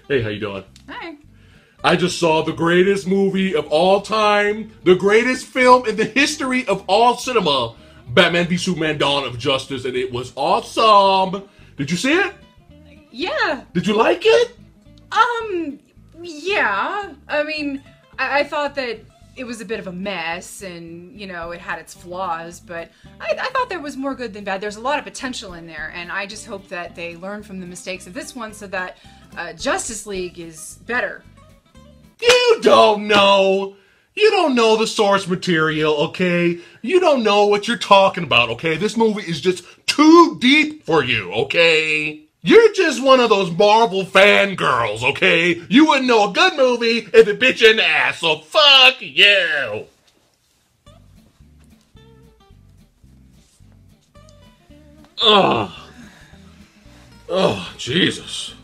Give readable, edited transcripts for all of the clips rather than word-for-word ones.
Hey, how you doing? Hi. I just saw the greatest movie of all time, the greatest film in the history of all cinema, Batman v Superman: Dawn of Justice, and it was awesome. Did you see it? Yeah. Did you like it? Yeah. I mean, I thought that it was a bit of a mess and, you know, it had its flaws, but I thought there was more good than bad. There's a lot of potential in there, and I just hope that they learn from the mistakes of this one so that Justice League is better. You don't know. You don't know the source material, okay? You don't know what you're talking about, okay? This movie is just too deep for you, okay? You're just one of those Marvel fangirls, okay? You wouldn't know a good movie if it bit you in the ass, so fuck you! Oh, Jesus.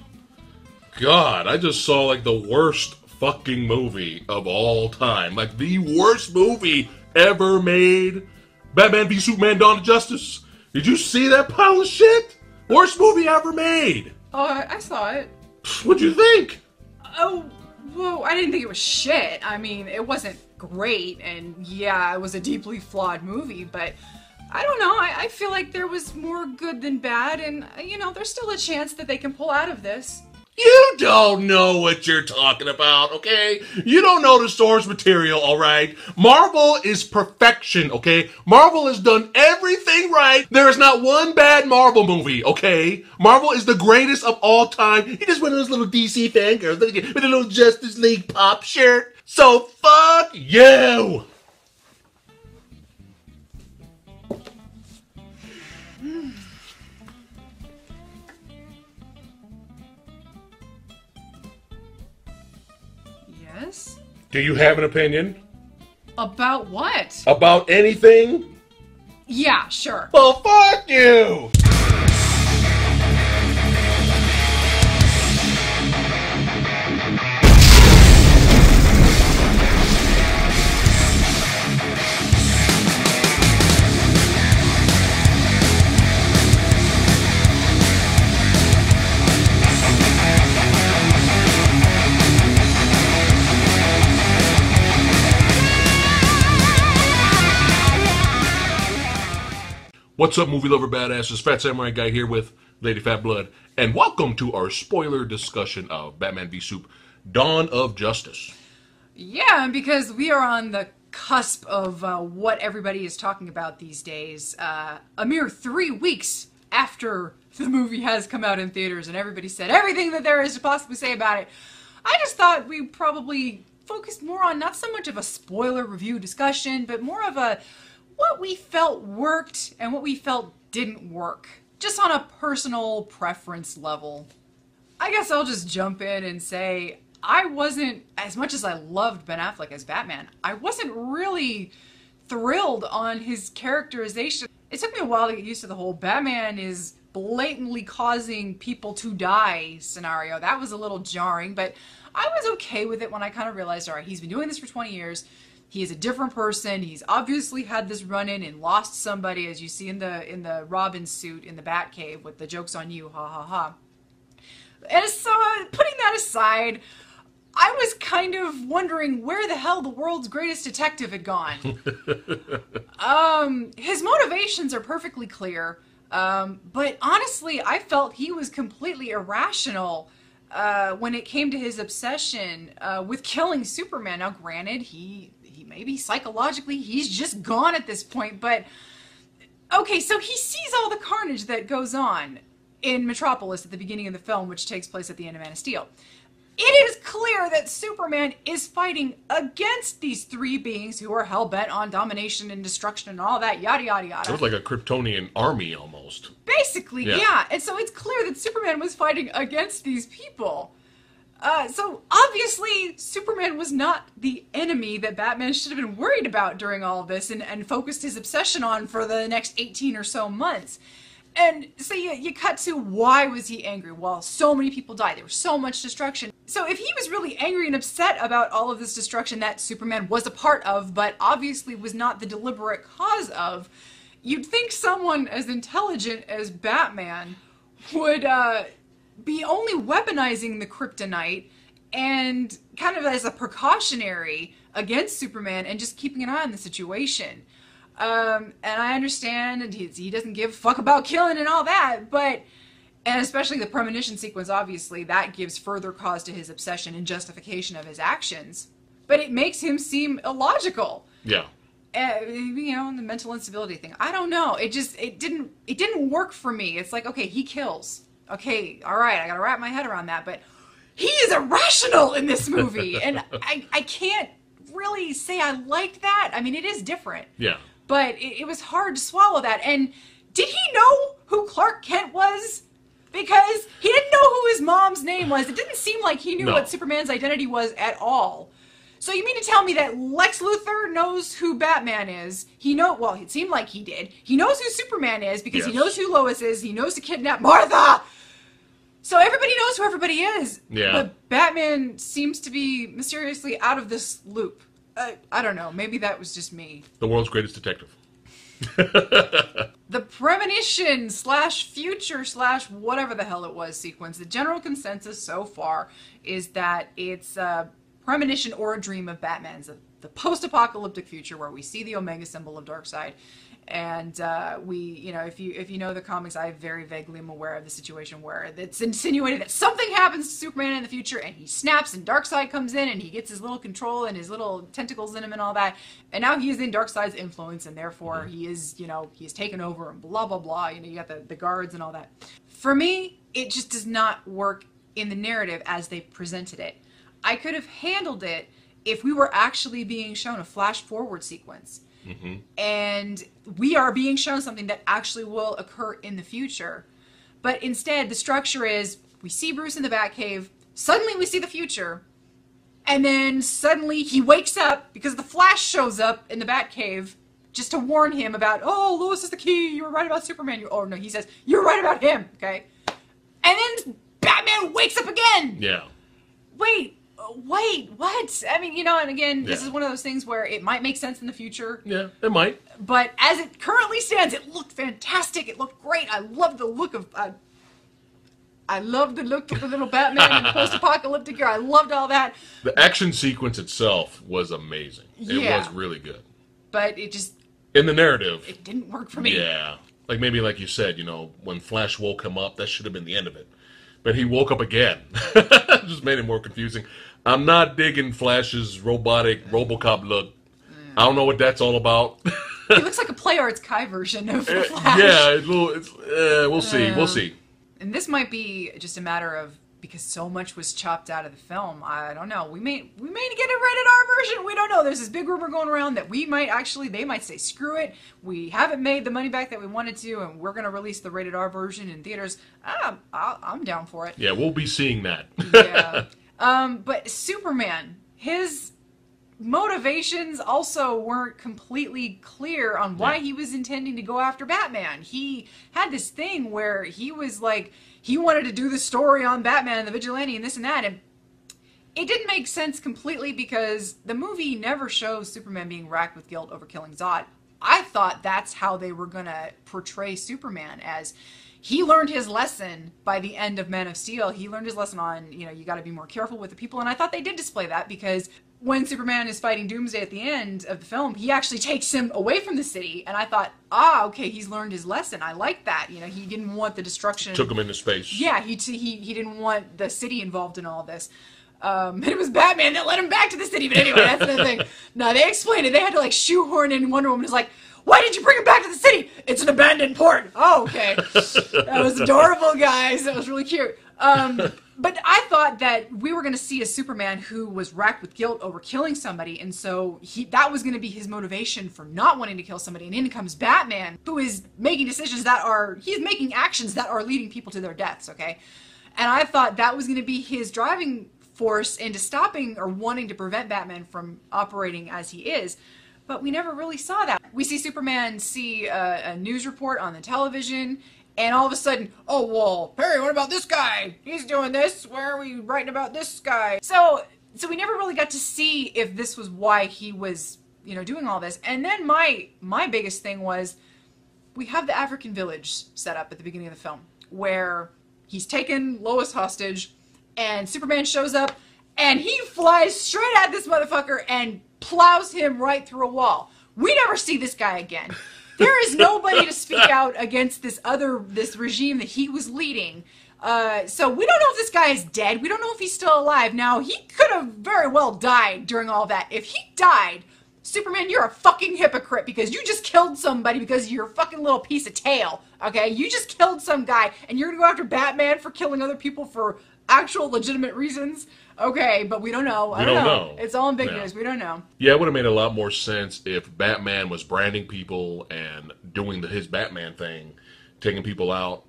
God, I just saw like the worst fucking movie of all time. Like the worst movie ever made. Batman v Superman: Dawn of Justice. Did you see that pile of shit? Worst movie ever made. Oh, I saw it. What'd you think? Oh, well, I didn't think it was shit. I mean, it wasn't great, and yeah, it was a deeply flawed movie, but I don't know. I feel like there was more good than bad, and, you know, there's still a chance that they can pull out of this. You don't know what you're talking about, okay? You don't know the source material, alright? Marvel is perfection, okay? Marvel has done everything right. There is not one bad Marvel movie, okay? Marvel is the greatest of all time. You're just one of those little DC fangirls with a little Justice League pop shirt. So fuck you! Yes? Do you have an opinion? About what? About anything? Yeah, sure. Well, fuck you! What's up, movie lover badasses? Fat Samurai Guy here with Lady Fat Blood, and welcome to our spoiler discussion of Batman v Soup: Dawn of Justice. Yeah, because we are on the cusp of what everybody is talking about these days. A mere 3 weeks after the movie has come out in theaters and everybody said everything that there is to possibly say about it, I just thought we probably focused more on not so much of a spoiler review discussion, but more of a what we felt worked and what we felt didn't work. Just on a personal preference level. I guess I'll just jump in and say I wasn't, as much as I loved Ben Affleck as Batman, I wasn't really thrilled on his characterization. It took me a while to get used to the whole Batman is blatantly causing people to die scenario. That was a little jarring, but I was okay with it when I kind of realized, all right, he's been doing this for 20 years. He is a different person. He's obviously had this run-in and lost somebody, as you see in the Robin suit in the Batcave with the joke's on you, ha ha ha. And so, putting that aside, I was kind of wondering where the hell the world's greatest detective had gone. His motivations are perfectly clear, but honestly, I felt he was completely irrational when it came to his obsession with killing Superman. Now, granted, he maybe psychologically he's just gone at this point, but okay, so he sees all the carnage that goes on in Metropolis at the beginning of the film, which takes place at the end of Man of Steel. It is clear that Superman is fighting against these three beings who are hell-bent on domination and destruction and all that, yada yada yada. It was like a Kryptonian army almost. Basically, yeah. And so it's clear that Superman was fighting against these people. So obviously, Superman was not the enemy that Batman should have been worried about during all of this and focused his obsession on for the next 18 or so months. And so you cut to, why was he angry? Well, so many people died. There was so much destruction. So if he was really angry and upset about all of this destruction that Superman was a part of, but obviously was not the deliberate cause of, you'd think someone as intelligent as Batman would be only weaponizing the kryptonite and kind of as a precautionary against Superman and just keeping an eye on the situation. And I understand, and he doesn't give a fuck about killing and all that, but, and especially the premonition sequence, obviously, that gives further cause to his obsession and justification of his actions. But it makes him seem illogical. Yeah. You know, the mental instability thing. I don't know. It didn't work for me. It's like, okay, he kills. Okay, all right, I gotta wrap my head around that, but he is irrational in this movie, and I can't really say I liked that. I mean, it is different. Yeah. But it was hard to swallow that. And did he know who Clark Kent was? Because he didn't know who his mom's name was. It didn't seem like he knew what Superman's identity was at all. So you mean to tell me that Lex Luthor knows who Batman is? Well, it seemed like he did. He knows who Superman is because he knows who Lois is. He knows to kidnap Martha. So everybody knows who everybody is. Yeah. But Batman seems to be mysteriously out of this loop. I don't know. Maybe that was just me. The world's greatest detective. The premonition / future / whatever the hell it was sequence, the general consensus so far is that it's a premonition or a dream of Batman's. The post-apocalyptic future where we see the Omega symbol of Darkseid. And if you know the comics, I very vaguely am aware of the situation where it's insinuated that something happens to Superman in the future and he snaps and Darkseid comes in and he gets his little control and his little tentacles in him and all that. And now he is in Darkseid's influence and therefore he is, he is taken over and blah, blah, blah. You got the guards and all that. For me, it just does not work in the narrative as they presented it. I could have handled it if we were actually being shown a flash forward sequence. Mm-hmm. And we are being shown something that actually will occur in the future. But instead, the structure is we see Bruce in the Batcave, suddenly we see the future, and then suddenly he wakes up because the Flash shows up in the Batcave just to warn him about, oh, Lois is the key, you were right about Superman. He says, you're right about him, okay? And then Batman wakes up again! Yeah. Wait, what? I mean, and again, this is one of those things where it might make sense in the future. Yeah, it might. But as it currently stands, it looked fantastic. It looked great. I love the look of the little Batman in the post-apocalyptic era. I loved all that. The action sequence itself was amazing. It was really good. But it just... in the narrative... it didn't work for me. Yeah. Maybe like you said, when Flash woke him up, that should have been the end of it. But he woke up again. Just made it more confusing. I'm not digging Flash's robotic RoboCop look. I don't know what that's all about. He looks like a Play Arts Kai version of the Flash. Yeah, we'll see. We'll see. And this might be just a matter of, because so much was chopped out of the film, I don't know. We may get a rated R version. We don't know. There's this big rumor going around that they might say, screw it. We haven't made the money back that we wanted to, and we're going to release the rated R version in theaters. I'm down for it. Yeah, we'll be seeing that. Yeah. But Superman, his motivations also weren't completely clear on why he was intending to go after Batman. He had this thing where he was like, he wanted to do the story on Batman and the Vigilante and this and that, and it didn't make sense completely because the movie never shows Superman being racked with guilt over killing Zod. I thought that's how they were going to portray Superman, as he learned his lesson by the end of Man of Steel. He learned his lesson on, you got to be more careful with the people. And I thought they did display that because when Superman is fighting Doomsday at the end of the film, he actually takes him away from the city. And I thought, okay, he's learned his lesson. I like that. He didn't want the destruction. Took him into space. Yeah, he didn't want the city involved in all this. It was Batman that led him back to the city. But anyway, that's the thing. No, they explained it. They had to shoehorn in Wonder Woman. It's like, why did you bring him back to the city? It's an abandoned port. Oh, okay. That was adorable, guys. That was really cute. But I thought that we were going to see a Superman who was racked with guilt over killing somebody, and so that was going to be his motivation for not wanting to kill somebody. And in comes Batman, who is making he's making actions that are leading people to their deaths, okay? And I thought that was going to be his driving force into stopping or wanting to prevent Batman from operating as he is. But we never really saw that. We see Superman see a news report on the television, and all of a sudden, oh, well, Perry, what about this guy? He's doing this. Why are we writing about this guy? So we never really got to see if this was why he was, doing all this. And then my biggest thing was, we have the African village set up at the beginning of the film, where he's taken Lois hostage, and Superman shows up, and he flies straight at this motherfucker and plows him right through a wall. We never see this guy again. There is nobody to speak out against this regime that he was leading. So we don't know if this guy is dead. We don't know if he's still alive. Now, he could have very well died during all that. If he died, Superman, you're a fucking hypocrite because you just killed somebody because you're a fucking little piece of tail, okay? You just killed some guy, and you're gonna go after Batman for killing other people for actual legitimate reasons? Okay, but we don't know. I don't know. It's all ambiguous. Yeah. We don't know. Yeah, it would have made a lot more sense if Batman was branding people and doing his Batman thing, taking people out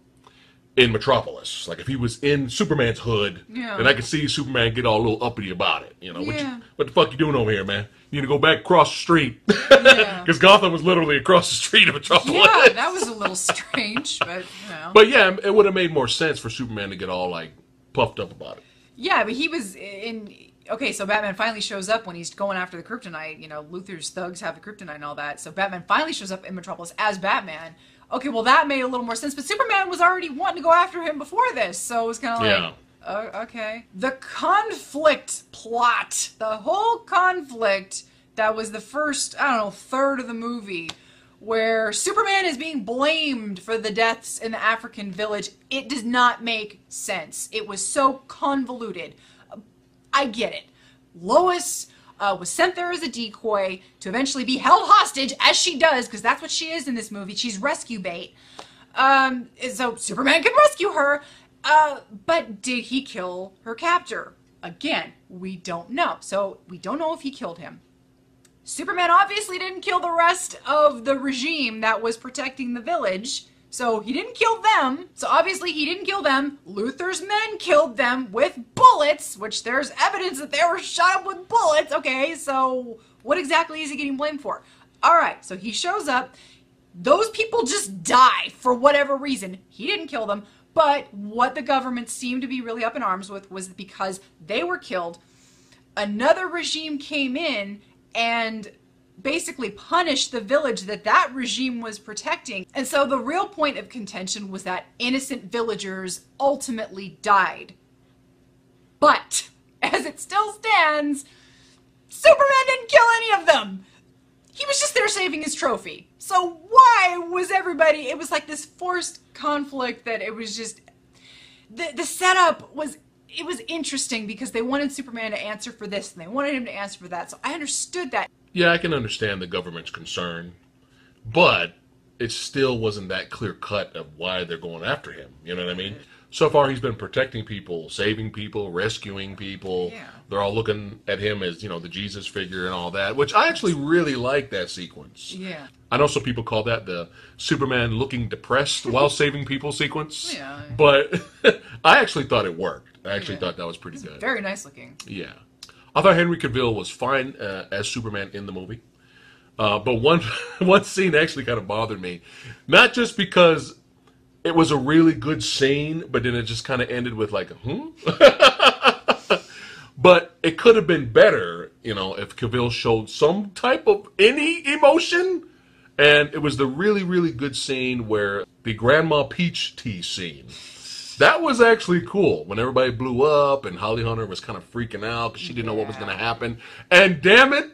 in Metropolis. Like, if he was in Superman's hood, then I could see Superman get all a little uppity about it. You know, what the fuck you doing over here, man? You need to go back across the street. Because Gotham was literally across the street of Metropolis. Yeah, that was a little strange, but, you know. But yeah, it would have made more sense for Superman to get all, like, puffed up about it. Yeah, but he was in... Okay, so Batman finally shows up when he's going after the kryptonite. You know, Luthor's thugs have the kryptonite and all that. So Batman finally shows up in Metropolis as Batman. Okay, well, that made a little more sense. But Superman was already wanting to go after him before this. So it was kind of like, okay. The conflict plot. The whole conflict that was the first, I don't know, third of the movie, where Superman is being blamed for the deaths in the African village. It does not make sense. It was so convoluted. I get it. Lois was sent there as a decoy to eventually be held hostage, as she does, because that's what she is in this movie. She's rescue bait. So Superman can rescue her. But did he kill her captor? Again, we don't know. So we don't know if he killed him. Superman obviously didn't kill the rest of the regime that was protecting the village. So he didn't kill them. So obviously he didn't kill them. Luthor's men killed them with bullets, which there's evidence that they were shot up with bullets. Okay, so what exactly is he getting blamed for? All right, so he shows up. Those people just die for whatever reason. He didn't kill them. But what the government seemed to be really up in arms with was because they were killed, another regime came in and basically punished the village that regime was protecting. And so the real point of contention was that innocent villagers ultimately died. But, as it still stands, Superman didn't kill any of them! He was just there saving his trophy. So why was everybody... It was like this forced conflict that it was just... The setup was... It was interesting because they wanted Superman to answer for this and they wanted him to answer for that. So I understood that. Yeah, I can understand the government's concern, but it still wasn't that clear cut of why they're going after him. You know what I mean? So far, he's been protecting people, saving people, rescuing people. Yeah. They're all looking at him as, you know, the Jesus figure and all that, which I actually really like that sequence. Yeah. I know some people call that the Superman looking depressed while saving people sequence. Yeah. But I actually thought it worked. I actually thought that was pretty good. Very nice looking. Yeah. I thought Henry Cavill was fine as Superman in the movie. But one scene actually kind of bothered me. Not just because it was a really good scene, but then it just kind of ended with like, But it could have been better, you know, if Cavill showed some type of any emotion. And it was the really, really good scene where the Grandma Peach tea scene. That was actually cool when everybody blew up and Holly Hunter was kind of freaking out because she didn't know what was going to happen. And damn it,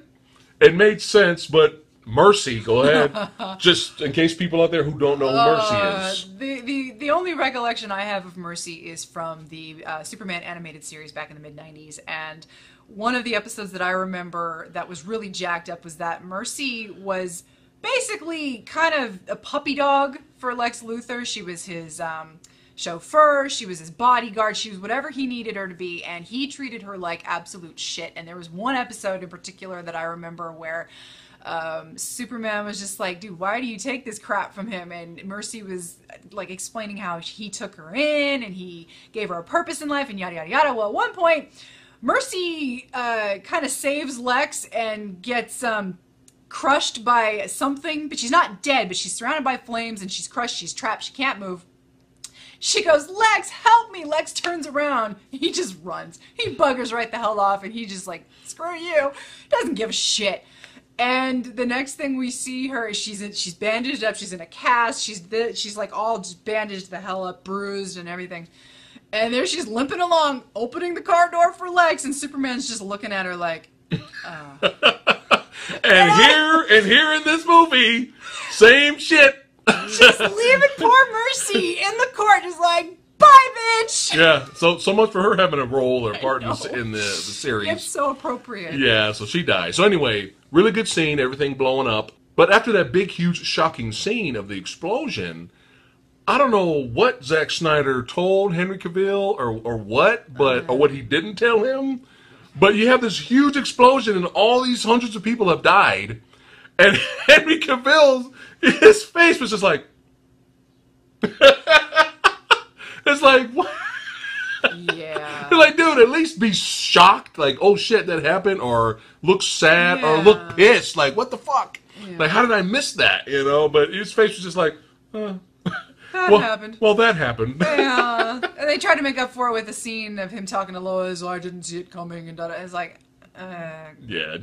it made sense, but Mercy, go ahead. Just in case people out there who don't know who Mercy is. The only recollection I have of Mercy is from the Superman animated series back in the mid-90s. And one of the episodes that I remember that was really jacked up was that Mercy was basically kind of a puppy dog for Lex Luthor. She was his... chauffeur, she was his bodyguard, she was whatever he needed her to be, and he treated her like absolute shit. And there was one episode in particular that I remember where Superman was just like, dude, why do you take this crap from him? And Mercy was like explaining how he took her in and he gave her a purpose in life and yada yada yada. Well, at one point Mercy kind of saves Lex and gets crushed by something, but she's not dead, but she's surrounded by flames and she's crushed, she's trapped, she can't move. She goes, Lex, help me! Lex turns around. He just runs. He buggers right the hell off, and he just like, screw you. Doesn't give a shit. And the next thing we see her is she's bandaged up. She's in a cast. She's like all just bandaged the hell up, bruised and everything. And there she's limping along, opening the car door for Lex, and Superman's just looking at her like, And here in this movie, same shit. Just leaving poor Mercy in the court, just like, bye, bitch. Yeah, so much for her having a role or part in the series. It's so appropriate. Yeah, so she dies. So anyway, really good scene, everything blowing up. But after that big, huge, shocking scene of the explosion, I don't know what Zack Snyder told Henry Cavill or what, or what he didn't tell him. But you have this huge explosion and all these hundreds of people have died. And Henry Cavill, his face was just like... It's like, what? Yeah. You're like, dude, at least be shocked. Like, oh shit, that happened. Or look sad or look pissed. Like, what the fuck? Yeah. Like, how did I miss that? You know? But his face was just like, That happened. Well, that happened. Yeah. And they tried to make up for it with a scene of him talking to Lois, I didn't see it coming, and da-da. It's like, yeah,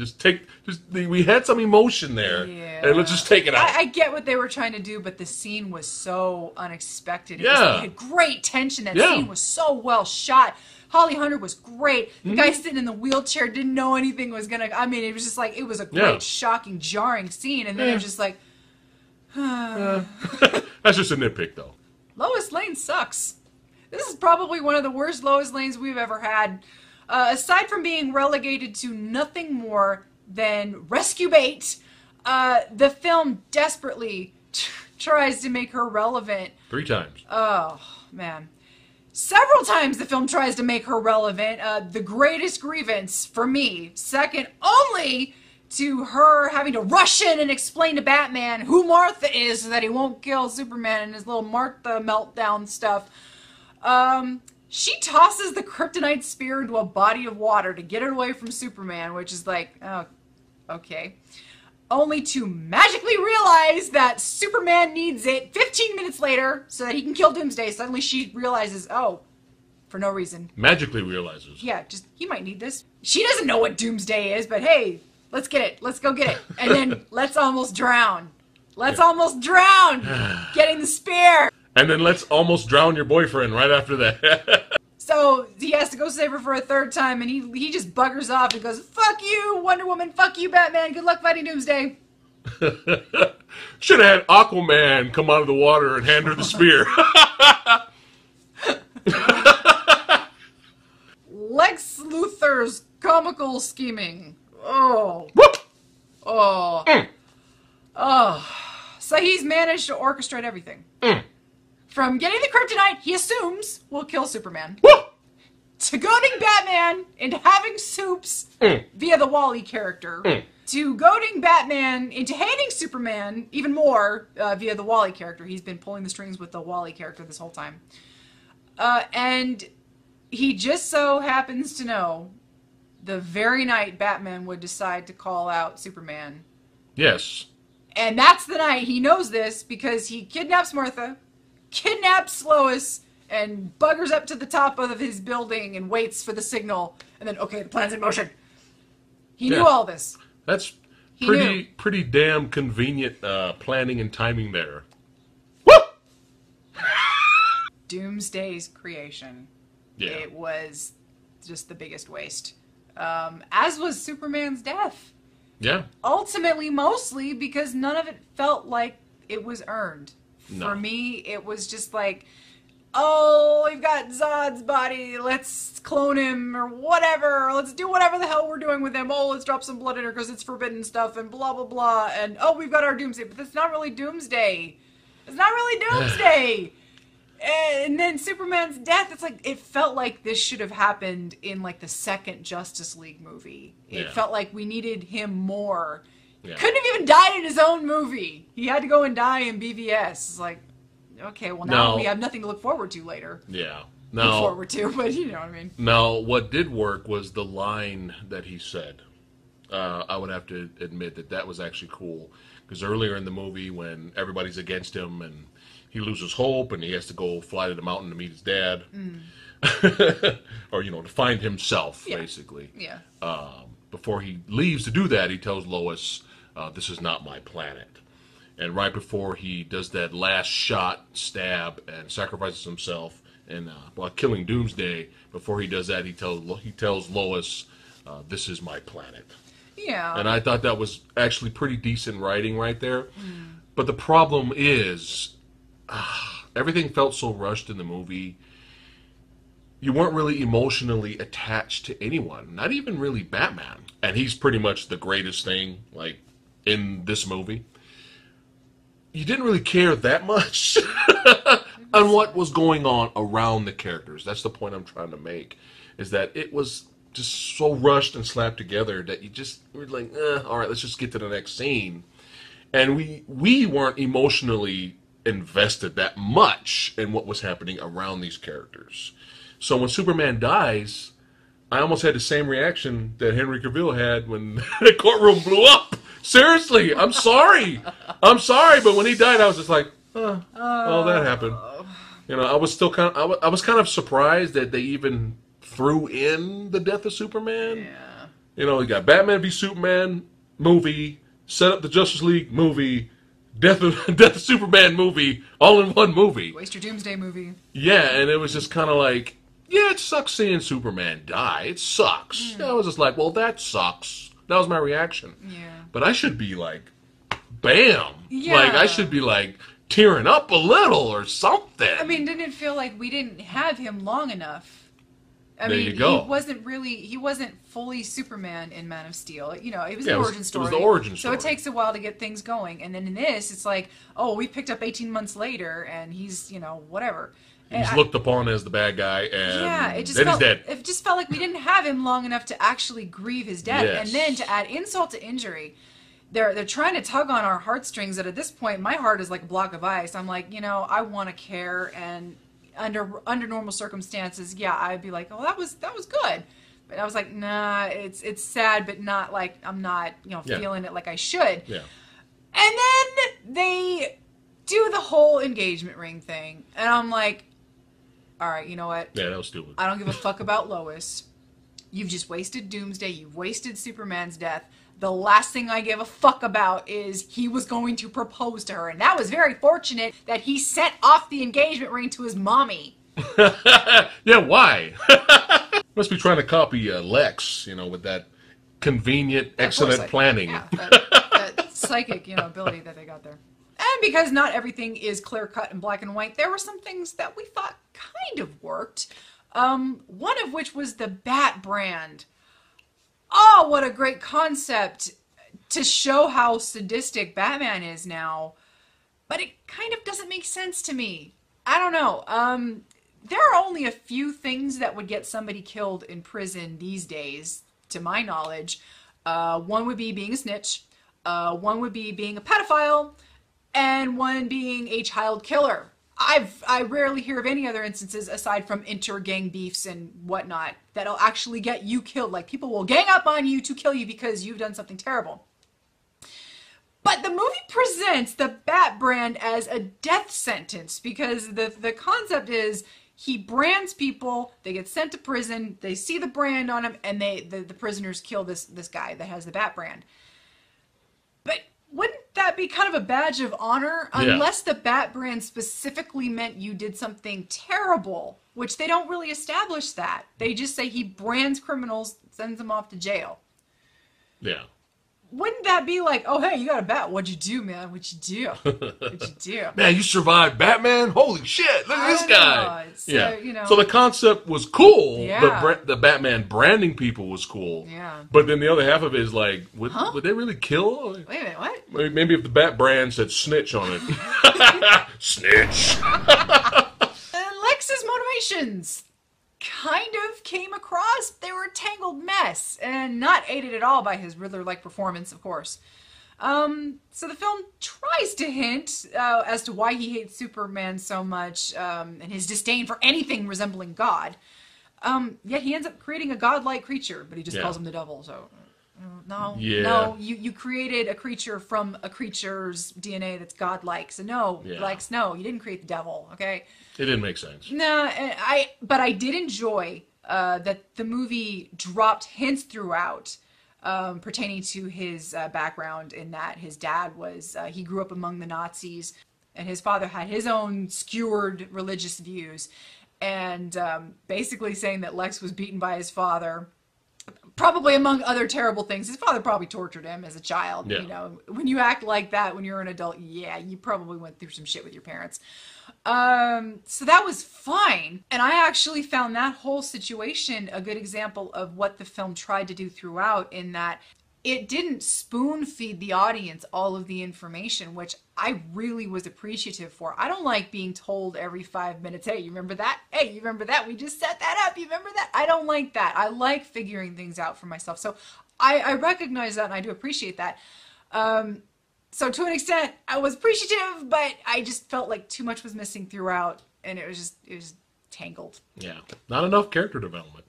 we had some emotion there. Yeah. And let's just take it out. I get what they were trying to do, but the scene was so unexpected. It had great tension. That scene was so well shot. Holly Hunter was great. The guy sitting in the wheelchair didn't know anything was gonna... I mean, it was just like, it was a great, shocking, jarring scene. And then it was just like... That's just a nitpick, though. Lois Lane sucks. This is probably one of the worst Lois Lanes we've ever had. Aside from being relegated to nothing more than rescue bait, the film desperately tries to make her relevant. 3 times. Oh, man. Several times the film tries to make her relevant. The greatest grievance for me, second only to her having to rush in and explain to Batman who Martha is so that he won't kill Superman and his little Martha meltdown stuff. She tosses the kryptonite spear into a body of water to get it away from Superman, which is like, oh, okay. Only to magically realize that Superman needs it 15 minutes later so that he can kill Doomsday. Suddenly she realizes, oh, for no reason. Magically realizes. Yeah, just, he might need this. She doesn't know what Doomsday is, but hey, let's get it. Let's go get it. And then let's almost drown. Let's almost drown getting the spear. And then let's almost drown your boyfriend right after that. So he has to go save her for a 3rd time, and he just buggers off and goes, fuck you, Wonder Woman, fuck you, Batman, good luck fighting Doomsday. Should have had Aquaman come out of the water and hand her the spear. Lex Luthor's comical scheming. Oh. Whoop! Oh. Oh. So he's managed to orchestrate everything. From getting the kryptonite he assumes will kill Superman, to goading Batman into having soups via the Wally character, to goading Batman into hating Superman even more via the Wally character. He's been pulling the strings with the Wally character this whole time. And he just so happens to know the very night Batman would decide to call out Superman. Yes. And that's the night he knows this because he kidnaps Martha, kidnaps Lois, and buggers up to the top of his building and waits for the signal. And then, okay, the plan's in motion. He knew all this. That's pretty damn convenient planning and timing there. Woo! Doomsday's creation. Yeah. It was just the biggest waste. As was Superman's death. Yeah. Ultimately, mostly because none of it felt like it was earned. No. For me, it was just like, oh, we've got Zod's body, let's clone him, or whatever, let's do whatever the hell we're doing with him, oh, let's drop some blood in her because it's forbidden stuff, and blah, blah, blah, and oh, we've got our Doomsday, but that's not really Doomsday. It's not really Doomsday! And then Superman's death, it's like, it felt like this should have happened in, like, the second Justice League movie. It felt like we needed him more. Yeah. Couldn't have even died in his own movie. He had to go and die in BVS. It's like, okay, well, now we have nothing to look forward to later. Yeah. Look forward to, but you know what I mean. Now, what did work was the line that he said. I would have to admit that was actually cool. Because earlier in the movie, when everybody's against him and he loses hope and he has to go fly to the mountain to meet his dad. Or, to find himself, basically. Yeah. Before he leaves to do that, he tells Lois, this is not my planet. And right before he does that last shot, stab, and sacrifices himself And while killing Doomsday, before he does that, he tells Lois, "This is my planet." Yeah. And I thought that was actually pretty decent writing right there. But the problem is, everything felt so rushed in the movie. You weren't really emotionally attached to anyone, not even really Batman. And he's pretty much the greatest thing, like, in this movie. You didn't really care that much on what was going on around the characters. That's the point I'm trying to make, is that it was just so rushed and slapped together that you just were like, all right, let's just get to the next scene. And we weren't emotionally invested that much in what was happening around these characters. So when Superman dies, I almost had the same reaction that Henry Cavill had when the courtroom blew up. Seriously, I'm sorry. I'm sorry, but when he died, I was just like, oh, that happened. You know, I was still I was kind of surprised that they even threw in the death of Superman. Yeah. You know, you got Batman v Superman movie, set up the Justice League movie, death of Superman movie, all in one movie. Waste your Doomsday movie. Yeah, and it was just kind of like, yeah, it sucks seeing Superman die. It sucks. I was just like, well, that sucks. That was my reaction. Yeah. But I should be like, bam. Yeah. Like, I should be like tearing up a little or something. I mean, didn't it feel like we didn't have him long enough? I There mean, you go. he wasn't fully Superman in Man of Steel. You know, it was Yeah, an it was- origin it story. was the origin So it story. takes a while to get things going. And then in this, it's like, oh, we picked up 18 months later, and he's, you know, whatever. And He's looked upon as the bad guy, and yeah, it just then felt, he's dead. it just felt like we didn't have him long enough to actually grieve his death. Yes. And then to add insult to injury, they're trying to tug on our heartstrings. That at this point, my heart is like a block of ice. I'm like, you know, I want to care, and under normal circumstances, yeah, I'd be like, oh, that was good. But I was like, nah, it's sad, but not like I'm not, you know, feeling it like I should. Yeah. And then they do the whole engagement ring thing, and I'm like, all right, you know what? Yeah, that was stupid. I don't give a fuck about Lois. You've just wasted Doomsday. You've wasted Superman's death. The last thing I give a fuck about is he was going to propose to her. And that was very fortunate that he sent off the engagement ring to his mommy. Yeah, why? Must be trying to copy Lex, you know, with that convenient, excellent planning. Yeah, that psychic, you know, ability that they got there. And because not everything is clear-cut and black and white, there were some things that we thought kind of worked. One of which was the Bat brand. Oh, what a great concept to show how sadistic Batman is now. But it kind of doesn't make sense to me. I don't know. There are only a few things that would get somebody killed in prison these days, to my knowledge. One would be being a snitch. One would be being a pedophile. And one being a child killer. I rarely hear of any other instances aside from inter-gang beefs and whatnot that'll actually get you killed. Like, people will gang up on you to kill you because you've done something terrible. But the movie presents the Bat brand as a death sentence because the concept is he brands people, they get sent to prison, they see the brand on him, and the prisoners kill this guy that has the Bat brand. But wouldn't that be kind of a badge of honor? Yeah. Unless the Bat brand specifically meant you did something terrible, which they don't really establish that. They just say he brands criminals, sends them off to jail. Yeah. Wouldn't that be like, oh, hey, you got a bat. What'd you do, man? What'd you do? What'd you do? Man, you survived Batman? Holy shit, look at this guy. So, yeah. you know. So the concept was cool. Yeah. The Batman branding people was cool. Yeah. But then the other half of it is like, would they really kill? Wait a minute, what? Maybe if the Bat brand said snitch on it. Snitch. And Lex's motivations kind of came across. They were a tangled mess, and not aided at all by his Riddler-like performance, of course. So the film tries to hint as to why he hates Superman so much, and his disdain for anything resembling God. Yet he ends up creating a godlike creature, but he just calls him the devil, so... No, you created a creature from a creature's DNA that's godlike. So no, Lex, no, you didn't create the devil, okay? It didn't make sense. No, but I did enjoy that the movie dropped hints throughout pertaining to his background, in that his dad was, he grew up among the Nazis, and his father had his own skewered religious views. and basically saying that Lex was beaten by his father. Probably among other terrible things. His father probably tortured him as a child. Yeah. You know, when you act like that when you're an adult, yeah, you probably went through some shit with your parents. So that was fine. And I actually found that whole situation a good example of what the film tried to do throughout, in that it didn't spoon feed the audience all of the information, which I really was appreciative for. I don't like being told every 5 minutes, hey, you remember that? Hey, you remember that? We just set that up. You remember that? I don't like that. I like figuring things out for myself. So I recognize that, and I do appreciate that. So to an extent, I was appreciative, but I just felt like too much was missing throughout, and it was just tangled. Yeah. Not enough character development.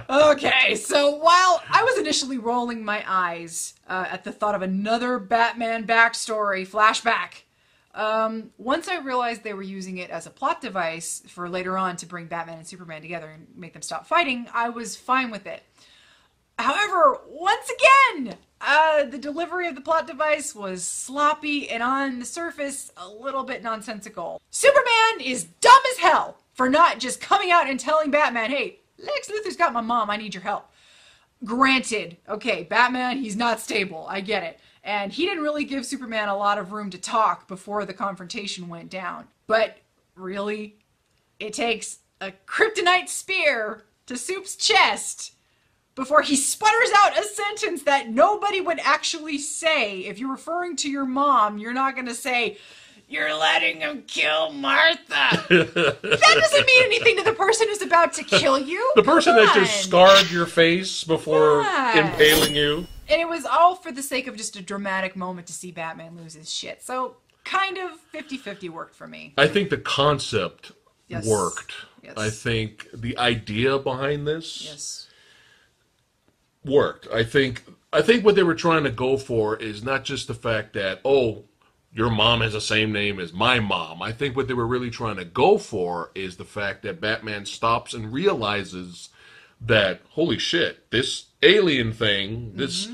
Okay, so while I was initially rolling my eyes at the thought of another Batman backstory flashback, once I realized they were using it as a plot device for later on to bring Batman and Superman together and make them stop fighting, I was fine with it. However, once again, the delivery of the plot device was sloppy and on the surface a little bit nonsensical. Superman is dumb as hell for not just coming out and telling Batman, hey, Lex Luthor's got my mom, I need your help. Granted, okay, Batman, he's not stable, I get it. And he didn't really give Superman a lot of room to talk before the confrontation went down. But really, it takes a kryptonite spear to Soup's chest before he sputters out a sentence that nobody would actually say. If you're referring to your mom, you're not going to say, you're letting him kill Martha. That doesn't mean anything to the person who's about to kill you. The person that just scarred your face before impaling you. And it was all for the sake of just a dramatic moment to see Batman lose his shit. So kind of 50-50 worked for me. I think the concept worked. Yes. I think the idea behind this worked. I think what they were trying to go for is not just the fact that, oh, your mom has the same name as my mom. I think what they were really trying to go for is the fact that Batman stops and realizes that, holy shit, this alien thing, this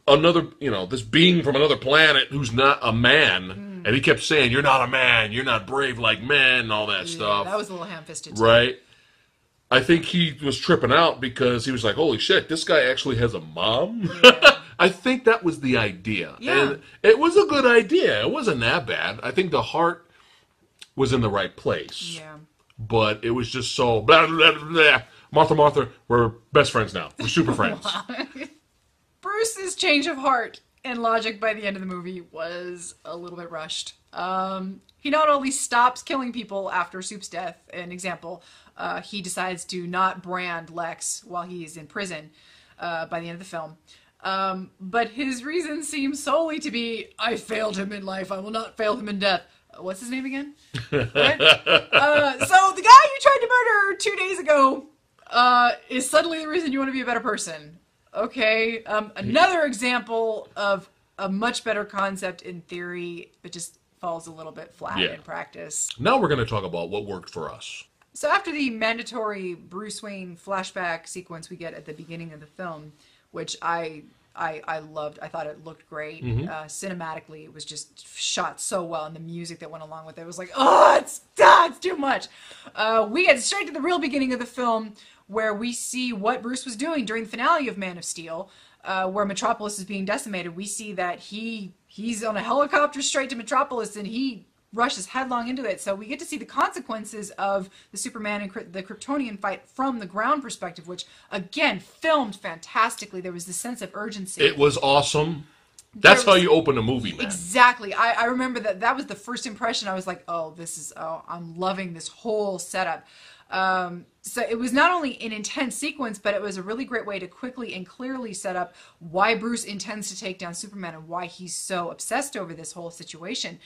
another, this being from another planet who's not a man, and he kept saying, you're not a man, you're not brave like men, and all that stuff. That was a little ham-fisted too. Right? I think he was tripping out because he was like, holy shit, this guy actually has a mom? Yeah. I think that was the idea. Yeah. And it was a good idea. It wasn't that bad. I think the heart was in the right place. Yeah. But it was just so blah, blah, blah, blah. Martha, we're best friends now. We're super friends. Bruce's change of heart and logic by the end of the movie was a little bit rushed. He not only stops killing people after Soup's death, an example, he decides to not brand Lex while he's in prison by the end of the film. But his reason seems solely to be, I failed him in life, I will not fail him in death. What's his name again? Right? So the guy you tried to murder 2 days ago is suddenly the reason you want to be a better person. Okay, another example of a much better concept in theory, but just falls a little bit flat in practice. Now we're going to talk about what worked for us. So after the mandatory Bruce Wayne flashback sequence we get at the beginning of the film, which I loved. I thought it looked great. Cinematically, it was just shot so well, and the music that went along with it was like, oh, it's too much. We get straight to the real beginning of the film, where we see what Bruce was doing during the finale of Man of Steel, where Metropolis is being decimated. We see that he's on a helicopter straight to Metropolis, and he rushes headlong into it. So we get to see the consequences of the Superman and the Kryptonian fight from the ground perspective, which, again, filmed fantastically. There was this sense of urgency. It was awesome. That's how you open a movie, man. Exactly. I remember that was the first impression. I was like, I'm loving this whole setup. So it was not only an intense sequence, but it was a really great way to quickly and clearly set up why Bruce intends to take down Superman and why he's so obsessed over this whole situation.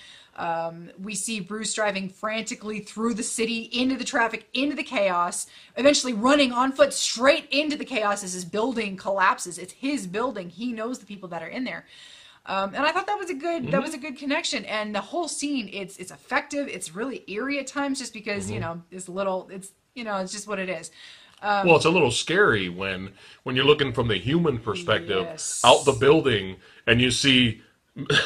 We see Bruce driving frantically through the city, into the traffic, into the chaos, eventually running on foot straight into the chaos as his building collapses. It's his building. He knows the people that are in there. And I thought that was a good connection. And the whole scene, it's effective. It's really eerie at times, just because it's just what it is. Well, it's a little scary when you're looking from the human perspective out the building, and you see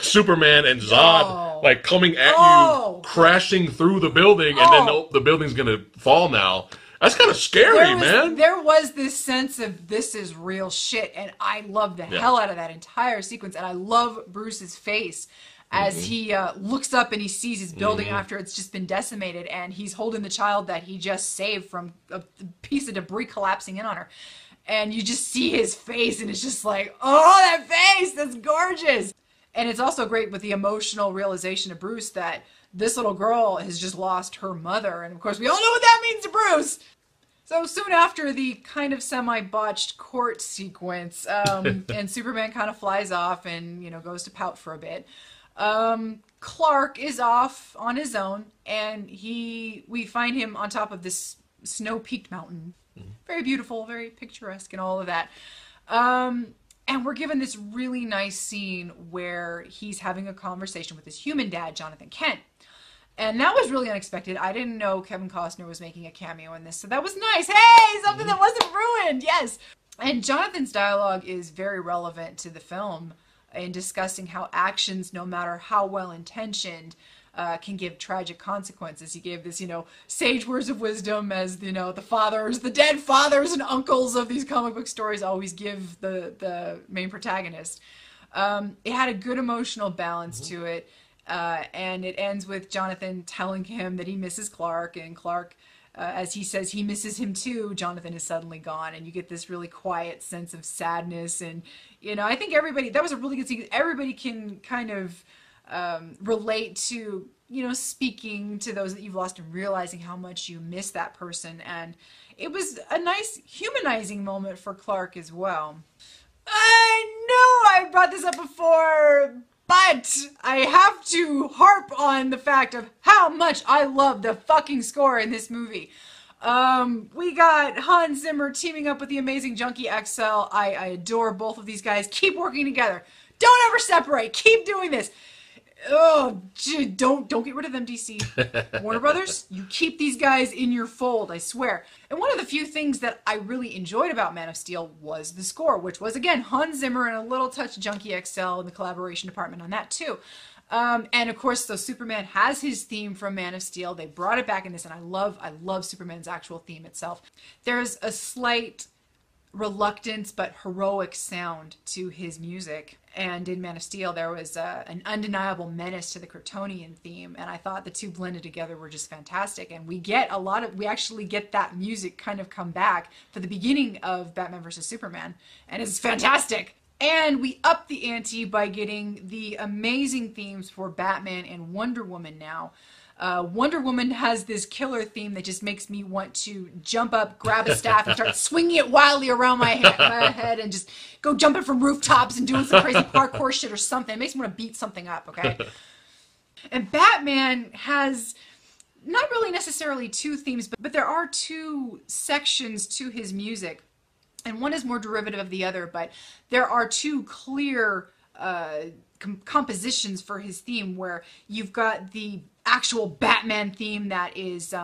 Superman and Zod like coming at you, crashing through the building, and then the building's gonna fall now. That's kind of scary, man. There was this sense of this is real shit, and I love the hell out of that entire sequence, and I love Bruce's face as he looks up and he sees his building after it's just been decimated, and he's holding the child that he just saved from a piece of debris collapsing in on her. And you just see his face, and it's just like, oh, that face, that's gorgeous. And it's also great with the emotional realization of Bruce that this little girl has just lost her mother. And of course, we all know what that means to Bruce. So soon after the kind of semi-botched court sequence, and Superman kind of flies off and, you know, goes to pout for a bit. Clark is off on his own, and we find him on top of this snow-peaked mountain. Very beautiful, very picturesque and all of that. And we're given this really nice scene where he's having a conversation with his human dad, Jonathan Kent. And that was really unexpected. I didn't know Kevin Costner was making a cameo in this, so that was nice. Hey, something that wasn't ruined, yes. And Jonathan's dialogue is very relevant to the film in discussing how actions, no matter how well-intentioned, can give tragic consequences. He gave this, you know, sage words of wisdom as, you know, the dead fathers and uncles of these comic book stories always give the main protagonist. It had a good emotional balance to it, and it ends with Jonathan telling him that he misses Clark, and Clark, as he says he misses him too, Jonathan is suddenly gone, and you get this really quiet sense of sadness. And, you know, I think that was a really good scene. Everybody can kind of relate to, you know, speaking to those that you've lost and realizing how much you miss that person. And it was a nice humanizing moment for Clark as well. I know I brought this up before, but I have to harp on the fact of how much I love the fucking score in this movie. We got Hans Zimmer teaming up with the amazing Junkie XL. I adore both of these guys. Keep working together. Don't ever separate. Keep doing this. Oh, don't get rid of them, DC. Warner Brothers, you keep these guys in your fold, I swear. And one of the few things that I really enjoyed about Man of Steel was the score, which was, again, Hans Zimmer and a little touch of Junkie XL in the collaboration department on that, too. And of course, so Superman has his theme from Man of Steel. They brought it back in this, and I love Superman's actual theme itself. There's a slight reluctance but heroic sound to his music. And in Man of Steel, there was an undeniable menace to the Kryptonian theme, and I thought the two blended together were just fantastic. And we actually get that music kind of come back for the beginning of Batman vs. Superman, and it's fantastic. And we up the ante by getting the amazing themes for Batman and Wonder Woman now. Wonder Woman has this killer theme that just makes me want to jump up, grab a staff, and start swinging it wildly around my head and just go jumping from rooftops and doing some crazy parkour shit or something. It makes me want to beat something up, okay? And Batman has not really necessarily two themes, but there are two sections to his music. And one is more derivative of the other, but there are two clear compositions for his theme where you've got the actual Batman theme that is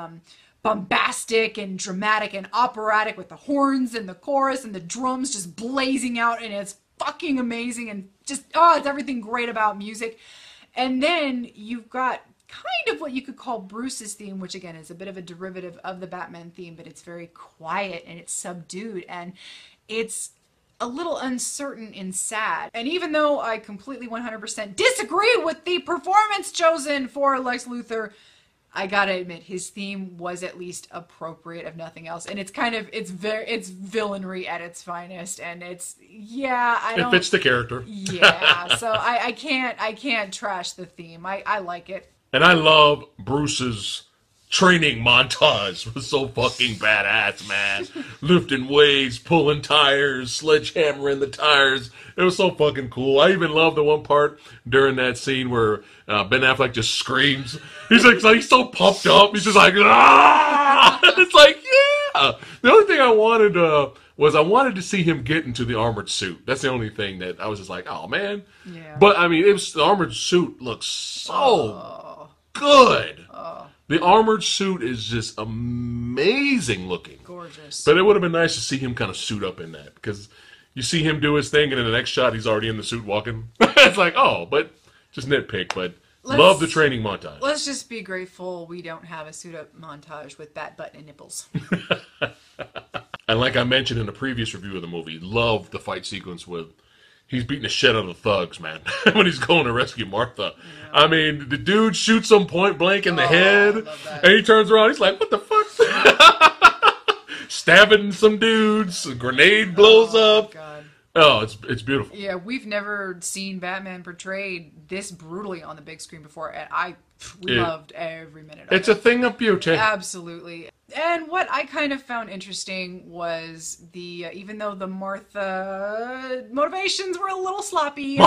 bombastic and dramatic and operatic with the horns and the chorus and the drums just blazing out, and it's fucking amazing and just, it's everything great about music. And then you've got kind of what you could call Bruce's theme, which again is a bit of a derivative of the Batman theme, but it's very quiet and it's subdued and it's a little uncertain and sad. And even though I completely 100% disagree with the performance chosen for Lex Luthor, I gotta admit his theme was at least appropriate, if nothing else. And it's kind of, it's villainry at its finest, and it's, it fits the character. Yeah, so I can't trash the theme. I like it. And I love Bruce's training montage. It was so fucking badass, man. Lifting weights, pulling tires, sledgehammering the tires. It was so fucking cool. I even love the one part during that scene where Ben Affleck just screams. He's like he's so pumped up. He's just like, ah! It's like, yeah. The only thing I wanted was I wanted to see him get into the armored suit. That's the only thing that I was just like, oh man. Yeah. But I mean, the armored suit looks so good. The armored suit is just amazing looking. Gorgeous. But it would have been nice to see him kind of suit up in that, because You see him do his thing, and in the next shot, he's already in the suit walking. It's like, oh, but just nitpick, but love the training montage. Let's just be grateful we don't have a suit-up montage with bat butt and nipples. And like I mentioned in a previous review of the movie, love the fight sequence with he's beating the shit out of the thugs, man, when he's going to rescue Martha. Yeah. I mean, the dude shoots him point blank in the head, and he turns around, he's like, what the fuck? Stabbing some dudes, a grenade blows up. God. Oh, it's beautiful. Yeah, we've never seen Batman portrayed this brutally on the big screen before, and we loved every minute of it. It's a thing of beauty. Absolutely. And what I kind of found interesting was even though the Martha motivations were a little sloppy,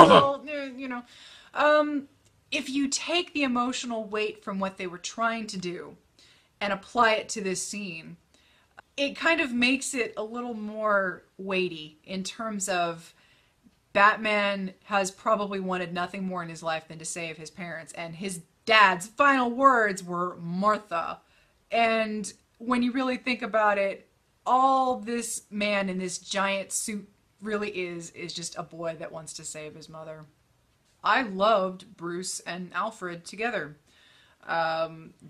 if you take the emotional weight from what they were trying to do and apply it to this scene, it kind of makes it a little more weighty in terms of Batman has probably wanted nothing more in his life than to save his parents, and his dad's final words were Martha. And when you really think about it, all this man in this giant suit really is just a boy that wants to save his mother. I loved Bruce and Alfred together.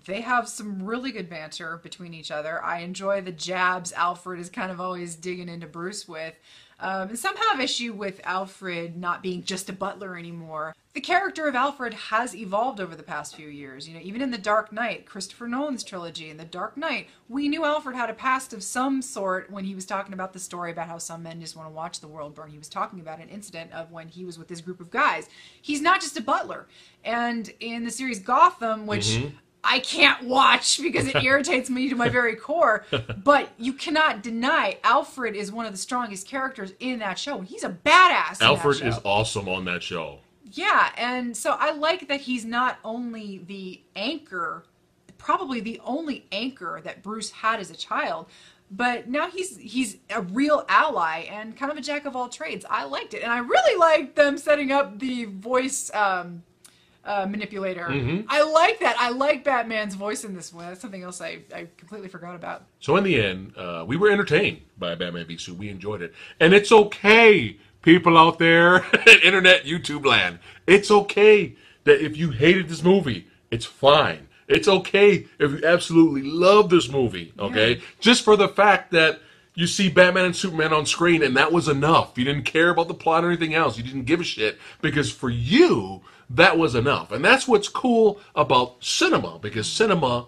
They have some really good banter between each other. I enjoy the jabs Alfred is kind of always digging into Bruce with. And some have issue with Alfred not being just a butler anymore. The character of Alfred has evolved over the past few years. You know, even in The Dark Knight, Christopher Nolan's trilogy, in The Dark Knight, we knew Alfred had a past of some sort when he was talking about the story about how some men just want to watch the world burn. He was talking about an incident of when he was with this group of guys. He's not just a butler. And in the series Gotham, which I can't watch because it irritates me to my very core, but you cannot deny Alfred is one of the strongest characters in that show. He's a badass. Alfred is awesome on that show. Yeah, and so I like that he's not only the anchor, probably the only anchor that Bruce had as a child, but now he's a real ally and kind of a jack of all trades. I liked it, and I really liked them setting up the voice manipulator. I like that. I like Batman's voice in this one. That's something else I completely forgot about. So in the end, we were entertained by Batman v Superman. We enjoyed it. And it's okay, people out there in internet YouTube land. It's okay that if you hated this movie, it's fine. It's okay if you absolutely love this movie, okay? Yeah. Just for the fact that you see Batman and Superman on screen and that was enough. You didn't care about the plot or anything else. You didn't give a shit because for you, that was enough. And that's what's cool about cinema, because cinema,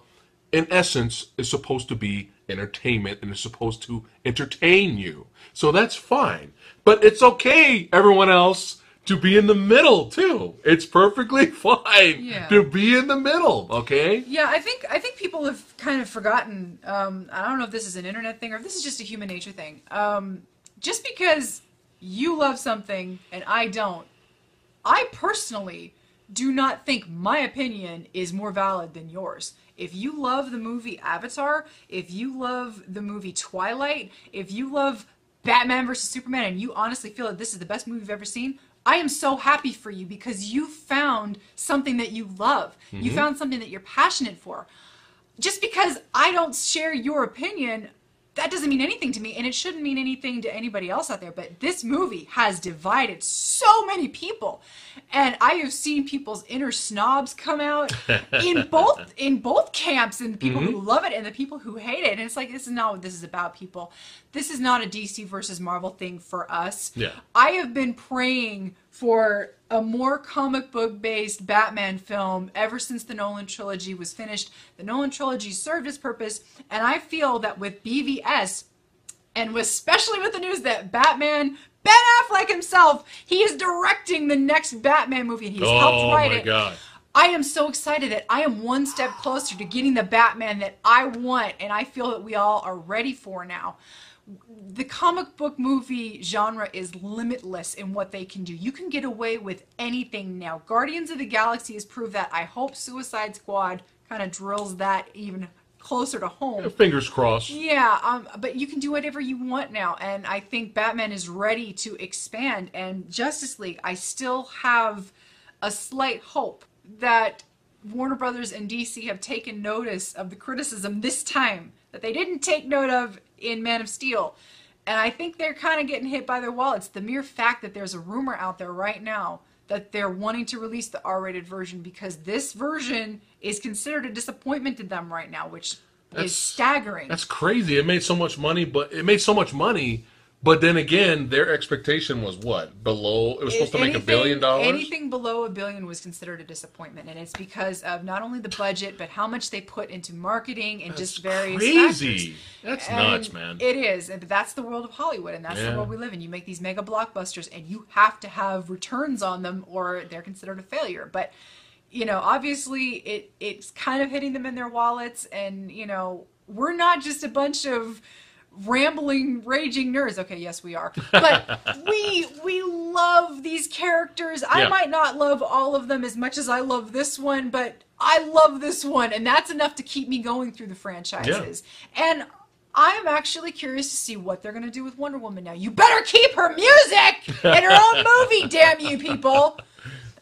in essence, is supposed to be entertainment and is supposed to entertain you. So that's fine. But it's okay, everyone else, to be in the middle, too. It's perfectly fine to be in the middle, okay? Yeah, I think people have kind of forgotten, I don't know if this is an internet thing or if this is just a human nature thing. Just because you love something and I don't, I personally do not think my opinion is more valid than yours. If you love the movie Avatar, if you love the movie Twilight, if you love Batman vs. Superman and you honestly feel that this is the best movie you've ever seen, I am so happy for you because you found something that you love. You found something that you're passionate for. Just because I don't share your opinion, that doesn't mean anything to me, and it shouldn't mean anything to anybody else out there. But this movie has divided so many people, and I have seen people's inner snobs come out in both camps, and the people who love it and the people who hate it. And it's like, this is not what this is about, people. This is not a DC versus Marvel thing for us. Yeah. I have been praying for a more comic book based Batman film ever since the Nolan trilogy was finished. The Nolan trilogy served its purpose, and I feel that with BVS, and especially with the news that Ben Affleck himself, he is directing the next Batman movie, and he's helped write it. God. I am so excited that I am one step closer to getting the Batman that I want, and I feel that we all are ready for now. The comic book movie genre is limitless in what they can do. You can get away with anything now. Guardians of the Galaxy has proved that. I hope Suicide Squad kind of drills that even closer to home. Fingers crossed. Yeah, but you can do whatever you want now, and I think Batman is ready to expand. And Justice League, I still have a slight hope that Warner Brothers and DC have taken notice of the criticism this time that they didn't take note of in Man of Steel. And I think they're kind of getting hit by their wallets. The mere fact that there's a rumor out there right now that they're wanting to release the R-rated version because this version is considered a disappointment to them right now, which is staggering. That's crazy. It made so much money, but then again, their expectation was what? Below, it was supposed to make $1 billion? Anything below $1 billion was considered a disappointment. And it's because of not only the budget, but how much they put into marketing and just various crazy. factors. That's nuts, man. It is. And that's the world of Hollywood, and that's the world we live in. You make these mega blockbusters, and you have to have returns on them, or they're considered a failure. But, you know, obviously, it's kind of hitting them in their wallets, and, you know, we're not just a bunch of rambling, raging nerds. Okay, yes, we are. But we love these characters. I might not love all of them as much as I love this one, but I love this one, and that's enough to keep me going through the franchises. And I am actually curious to see what they're going to do with Wonder Woman now. You better keep her music in her own movie, damn you people.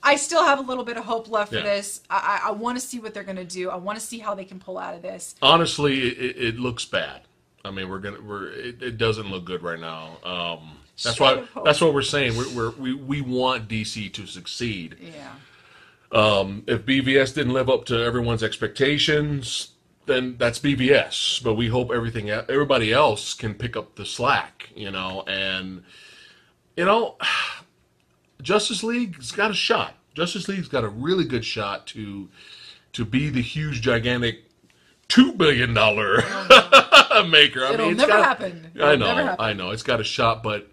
I still have a little bit of hope left for this. I want to see what they're going to do. I want to see how they can pull out of this. Honestly, it looks bad. I mean, it doesn't look good right now. That's what we're saying. We want DC to succeed. Yeah. If BVS didn't live up to everyone's expectations, then that's BVS. But we hope everybody else can pick up the slack. You know, and you know, Justice League's got a shot. Justice League's got a really good shot to be the huge, gigantic $2 billion maker. It'll never happen. I know. It's got a shot, but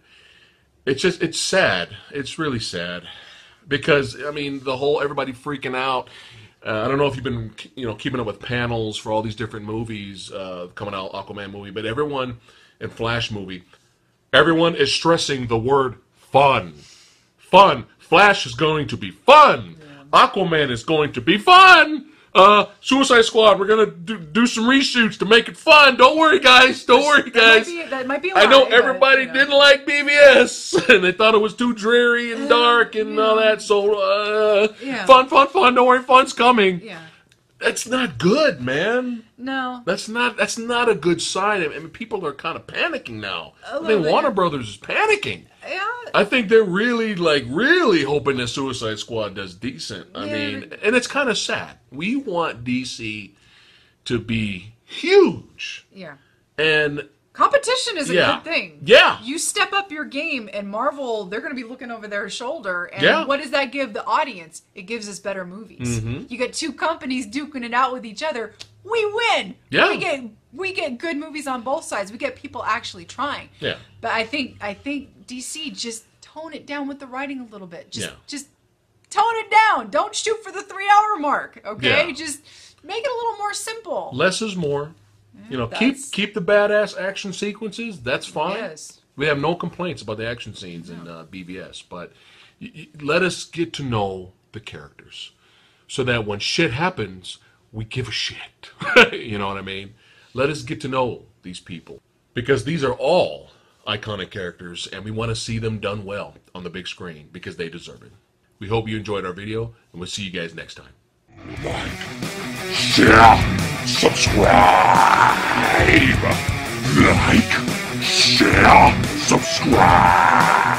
it's sad. It's really sad because I mean everybody freaking out. I don't know if you've been keeping up with panels for all these different movies coming out, Aquaman movie, but everyone in Flash movie, everyone is stressing the word fun. Fun. Flash is going to be fun. Yeah. Aquaman is going to be fun. Suicide Squad, we're gonna do some reshoots to make it fun. Don't worry, guys. That might be a lie, I know everybody didn't like BVS, and they thought it was too dreary and dark and all that. So, fun. Don't worry, fun's coming. Yeah. That's not good, man. No. That's not a good sign. I mean, people are kind of panicking now. I think Warner Brothers is panicking. Yeah. I think they're really hoping that Suicide Squad does decent. I mean, and it's kind of sad. We want DC to be huge. Yeah. And competition is a good thing. Yeah. You step up your game, and Marvel, they're going to be looking over their shoulder. And what does that give the audience? It gives us better movies. Mm-hmm. You get two companies duking it out with each other. We win. Yeah. We get good movies on both sides. We get people actually trying. Yeah. But I think DC just tone it down with the writing a little bit. Just tone it down. Don't shoot for the 3-hour mark. Okay. Yeah. Just make it a little more simple. Less is more. You know, keep the badass action sequences. That's fine. Yes. We have no complaints about the action scenes in BVS, but let us get to know the characters, so that when shit happens, we give a shit. You know what I mean? Let us get to know these people, because these are all iconic characters, and we want to see them done well on the big screen because they deserve it. We hope you enjoyed our video, and we'll see you guys next time. Like, share, subscribe. Like, share, subscribe.